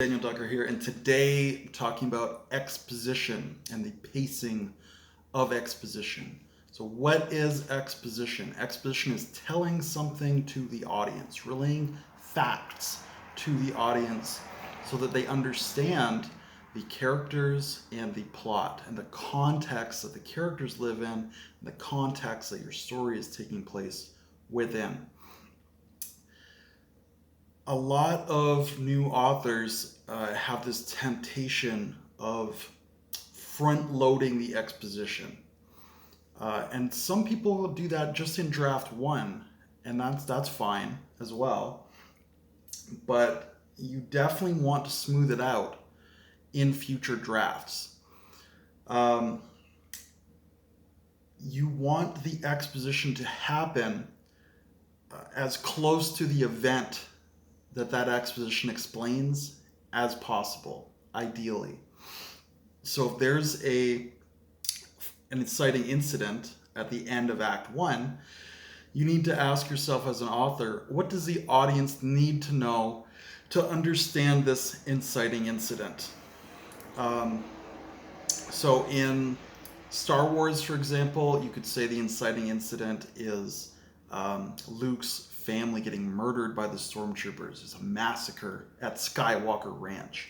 Daniel Ducker here, and today I'm talking about exposition and the pacing of exposition. So what is exposition? Exposition is telling something to the audience, relaying facts to the audience so that they understand the characters and the plot and the context that the characters live in, and the context that your story is taking place within. A lot of new authors have this temptation of front loading the exposition. And some people will do that just in draft one, and that's fine as well. But you definitely want to smooth it out in future drafts. You want the exposition to happen as close to the event that exposition explains as possible, ideally. So if there's an inciting incident at the end of Act 1, you need to ask yourself as an author, what does the audience need to know to understand this inciting incident? So in Star Wars, for example, you could say the inciting incident is Luke's family getting murdered by the stormtroopers. It's a massacre at Skywalker Ranch.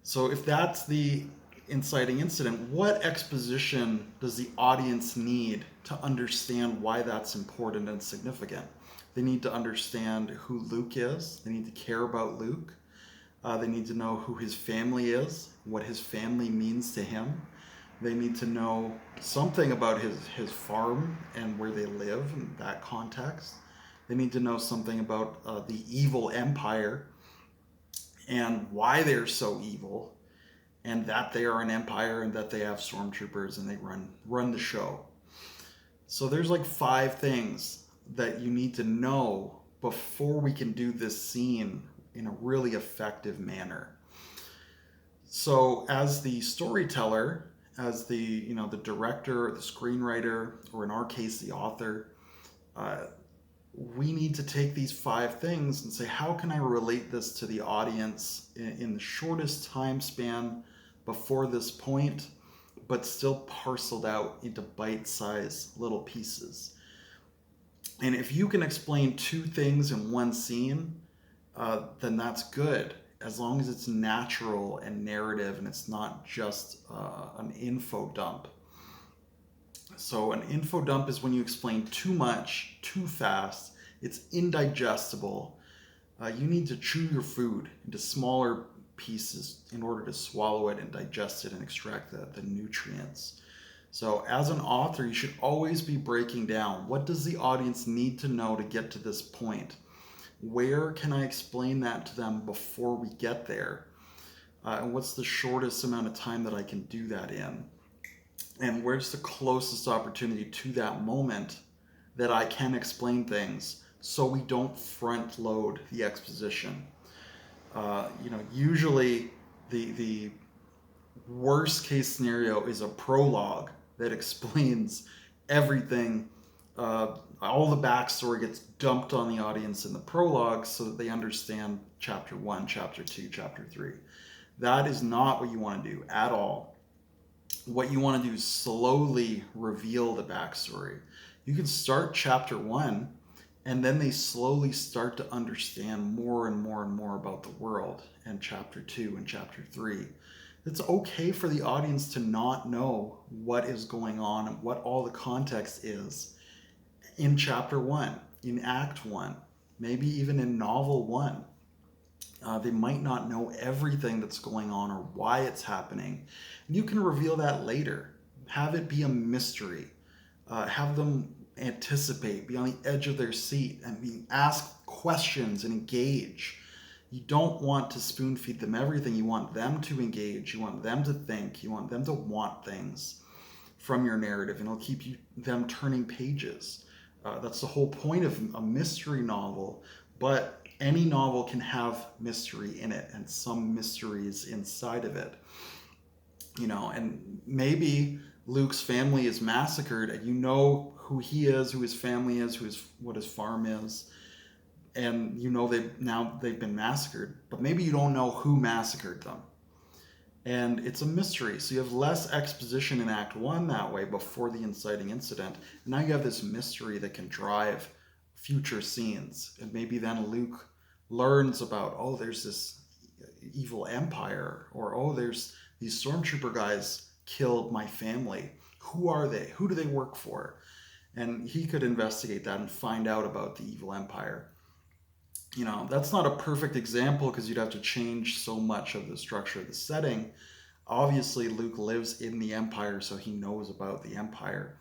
So if that's the inciting incident, what exposition does the audience need to understand why that's important and significant? They need to understand who Luke is. They need to care about Luke. They need to know who his family is, what his family means to him. They need to know something about his farm and where they live in that context. They need to know something about the evil empire and why they're so evil, and that they are an empire and that they have stormtroopers and they run the show. So there's like 5 things that you need to know before we can do this scene in a really effective manner. So as the storyteller, as the director or the screenwriter, or in our case the author, we need to take these 5 things and say, how can I relate this to the audience in the shortest time span before this point, but still parceled out into bite-sized little pieces. And if you can explain 2 things in one scene, then that's good, as long as it's natural and narrative and it's not just an info dump. So an info dump is when you explain too much, too fast, it's indigestible. You need to chew your food into smaller pieces in order to swallow it and digest it and extract the nutrients. So as an author, you should always be breaking down, what does the audience need to know to get to this point? Where can I explain that to them before we get there? And what's the shortest amount of time that I can do that in? And where's the closest opportunity to that moment that I can explain things so we don't front load the exposition? Usually the worst case scenario is a prologue that explains everything. All the backstory gets dumped on the audience in the prologue so that they understand chapter 1, chapter 2, chapter 3. That is not what you want to do at all. What you want to do is slowly reveal the backstory. You can start chapter 1, and then they slowly start to understand more and more and more about the world in chapter 2 and chapter 3. It's okay for the audience to not know what is going on and what all the context is in chapter 1, in act 1, maybe even in novel 1. They might not know everything that's going on or why it's happening. And you can reveal that later. Have it be a mystery. Have them anticipate, be on the edge of their seat, and ask questions and engage. You don't want to spoon feed them everything. You want them to engage. You want them to think. You want them to want things from your narrative, and it'll keep them turning pages. That's the whole point of a mystery novel, but any novel can have mystery in it and some mysteries inside of it. And maybe Luke's family is massacred and you know who he is, who his family is, what his farm is. and you know they've been massacred, but maybe you don't know who massacred them. And it's a mystery. So you have less exposition in Act 1 that way before the inciting incident. And now you have this mystery that can drive future scenes. And maybe then Luke learns about, oh, there's this evil empire, or oh, there's these stormtrooper guys killed my family. Who are they? Who do they work for? And he could investigate that and find out about the evil empire. You know, that's not a perfect example because you'd have to change so much of the structure of the setting. Obviously, Luke lives in the Empire, so he knows about the Empire.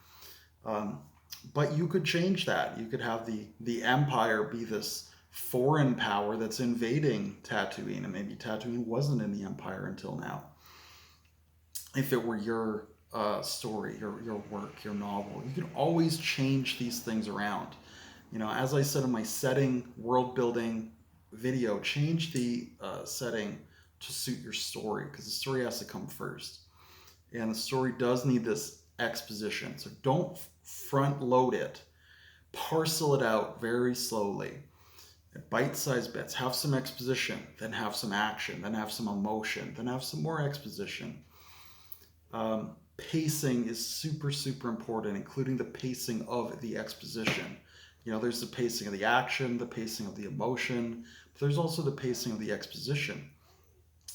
But you could change that. You could have the Empire be this foreign power that's invading Tatooine, and maybe Tatooine wasn't in the Empire until now. If it were your story, your work, your novel, you can always change these things around. You know, as I said in my setting, world building video, change the setting to suit your story, because the story has to come first. And the story does need this exposition. So don't front load it. Parcel it out very slowly. Bite-sized bits. Have some exposition, then have some action, then have some emotion, then have some more exposition. Pacing is super, super important, including the pacing of the exposition. You know, there's the pacing of the action, the pacing of the emotion, but there's also the pacing of the exposition.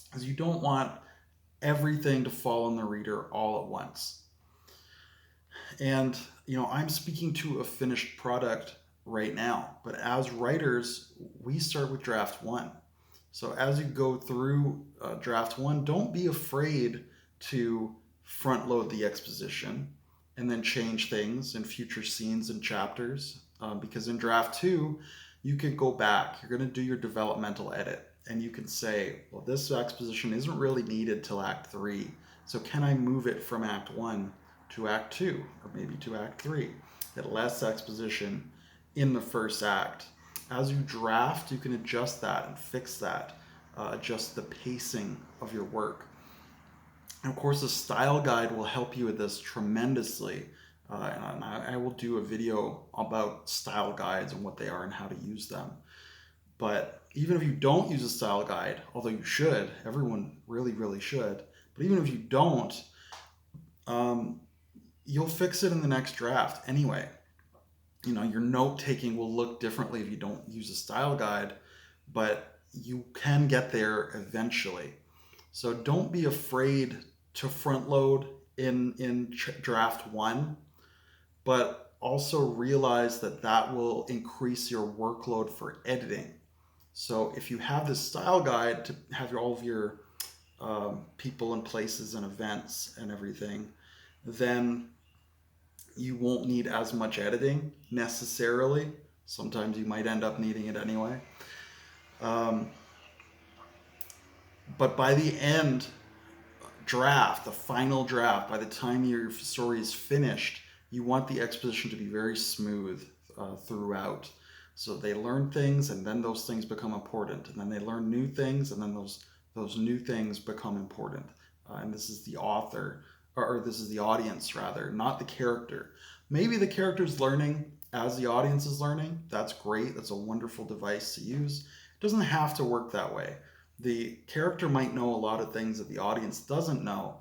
Because you don't want everything to fall on the reader all at once. And, you know, I'm speaking to a finished product right now, but as writers, we start with draft 1. So as you go through draft 1, don't be afraid to front load the exposition and then change things in future scenes and chapters. Because in draft 2, you can go back. You're going to do your developmental edit, and you can say, well, this exposition isn't really needed till Act 3. So can I move it from Act 1 to Act 2, or maybe to Act 3? Get less exposition in the first act. As you draft, you can adjust that and fix that, adjust the pacing of your work. And of course, the style guide will help you with this tremendously. And I will do a video about style guides and what they are and how to use them. But even if you don't use a style guide, although you should, everyone really, really should, but even if you don't, you'll fix it in the next draft anyway. You know, your note taking will look differently if you don't use a style guide, but you can get there eventually. So don't be afraid to front load in draft 1, but also realize that that will increase your workload for editing. So if you have this style guide to have all of your people and places and events and everything, then you won't need as much editing necessarily. Sometimes you might end up needing it anyway. But by the end draft, the final draft, by the time your story is finished, you want the exposition to be very smooth throughout. So they learn things, and then those things become important, and then they learn new things, and then those new things become important. And this is the author, or this is the audience rather, not the character. Maybe the character's learning as the audience is learning. That's great. That's a wonderful device to use. It doesn't have to work that way. The character might know a lot of things that the audience doesn't know,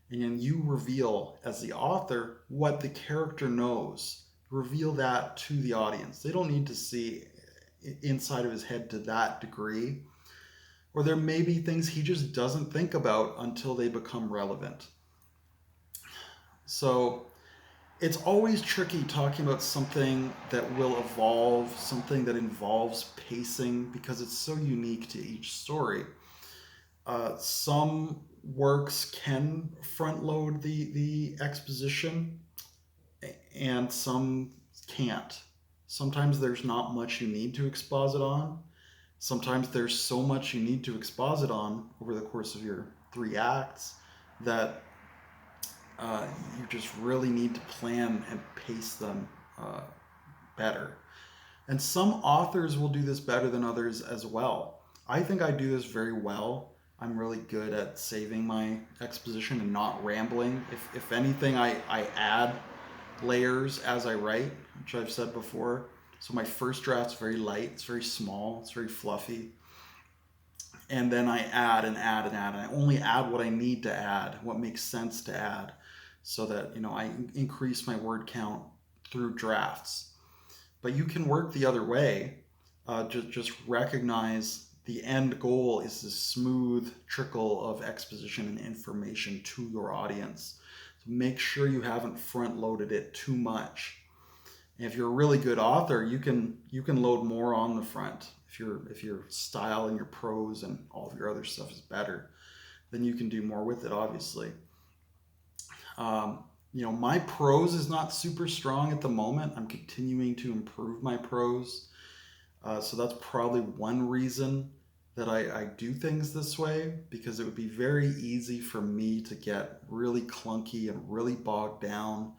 and then you reveal as the author what the character knows. Reveal that to the audience. They don't need to see inside of his head to that degree. Or there may be things he just doesn't think about until they become relevant. So it's always tricky talking about something that will evolve, something that involves pacing, because it's so unique to each story. Some works can front load the exposition, and some can't. Sometimes there's not much you need to exposit on. Sometimes there's so much you need to exposit on over the course of your 3 acts that you just really need to plan and pace them better. And some authors will do this better than others as well. I think I do this very well. I'm really good at saving my exposition and not rambling. If anything, I add layers as I write, which I've said before. So my first draft's very light, it's very small, it's very fluffy. And then I add and add and add. And I only add what I need to add, what makes sense to add, so that, I increase my word count through drafts. But you can work the other way. Just recognize the end goal is a smooth trickle of exposition and information to your audience. So make sure you haven't front loaded it too much. And if you're a really good author, you can load more on the front. If your style and your prose and all of your other stuff is better, then you can do more with it, obviously. My prose is not super strong at the moment. I'm continuing to improve my prose. So that's probably one reason that I do things this way, because it would be very easy for me to get really clunky and really bogged down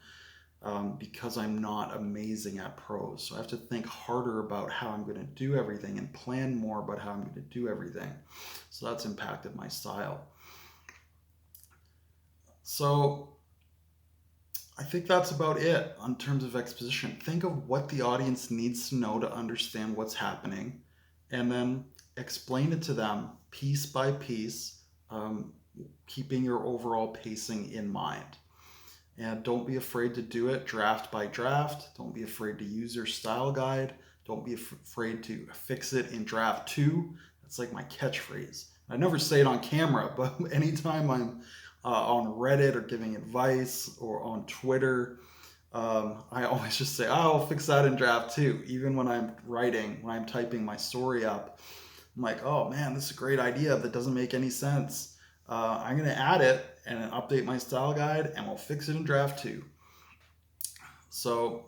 because I'm not amazing at prose. So I have to think harder about how I'm going to do everything and plan more about how I'm going to do everything. So that's impacted my style. So I think that's about it in terms of exposition. Think of what the audience needs to know to understand what's happening, and then explain it to them piece by piece, keeping your overall pacing in mind. And don't be afraid to do it draft by draft. Don't be afraid to use your style guide. Don't be afraid to fix it in draft 2. That's like my catchphrase. I never say it on camera, but anytime I'm on Reddit or giving advice or on Twitter, I always just say, I'll fix that in draft 2. Even when I'm writing, when I'm typing my story up, I'm like, oh man, this is a great idea that doesn't make any sense. I'm going to add it and update my style guide, and we'll fix it in draft 2. So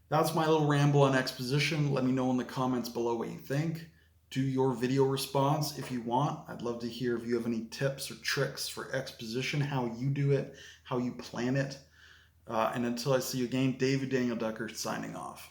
that's my little ramble on exposition. Let me know in the comments below what you think. Do your video response if you want. I'd love to hear if you have any tips or tricks for exposition, how you do it, how you plan it. And until I see you again, David Daniel Ducker signing off.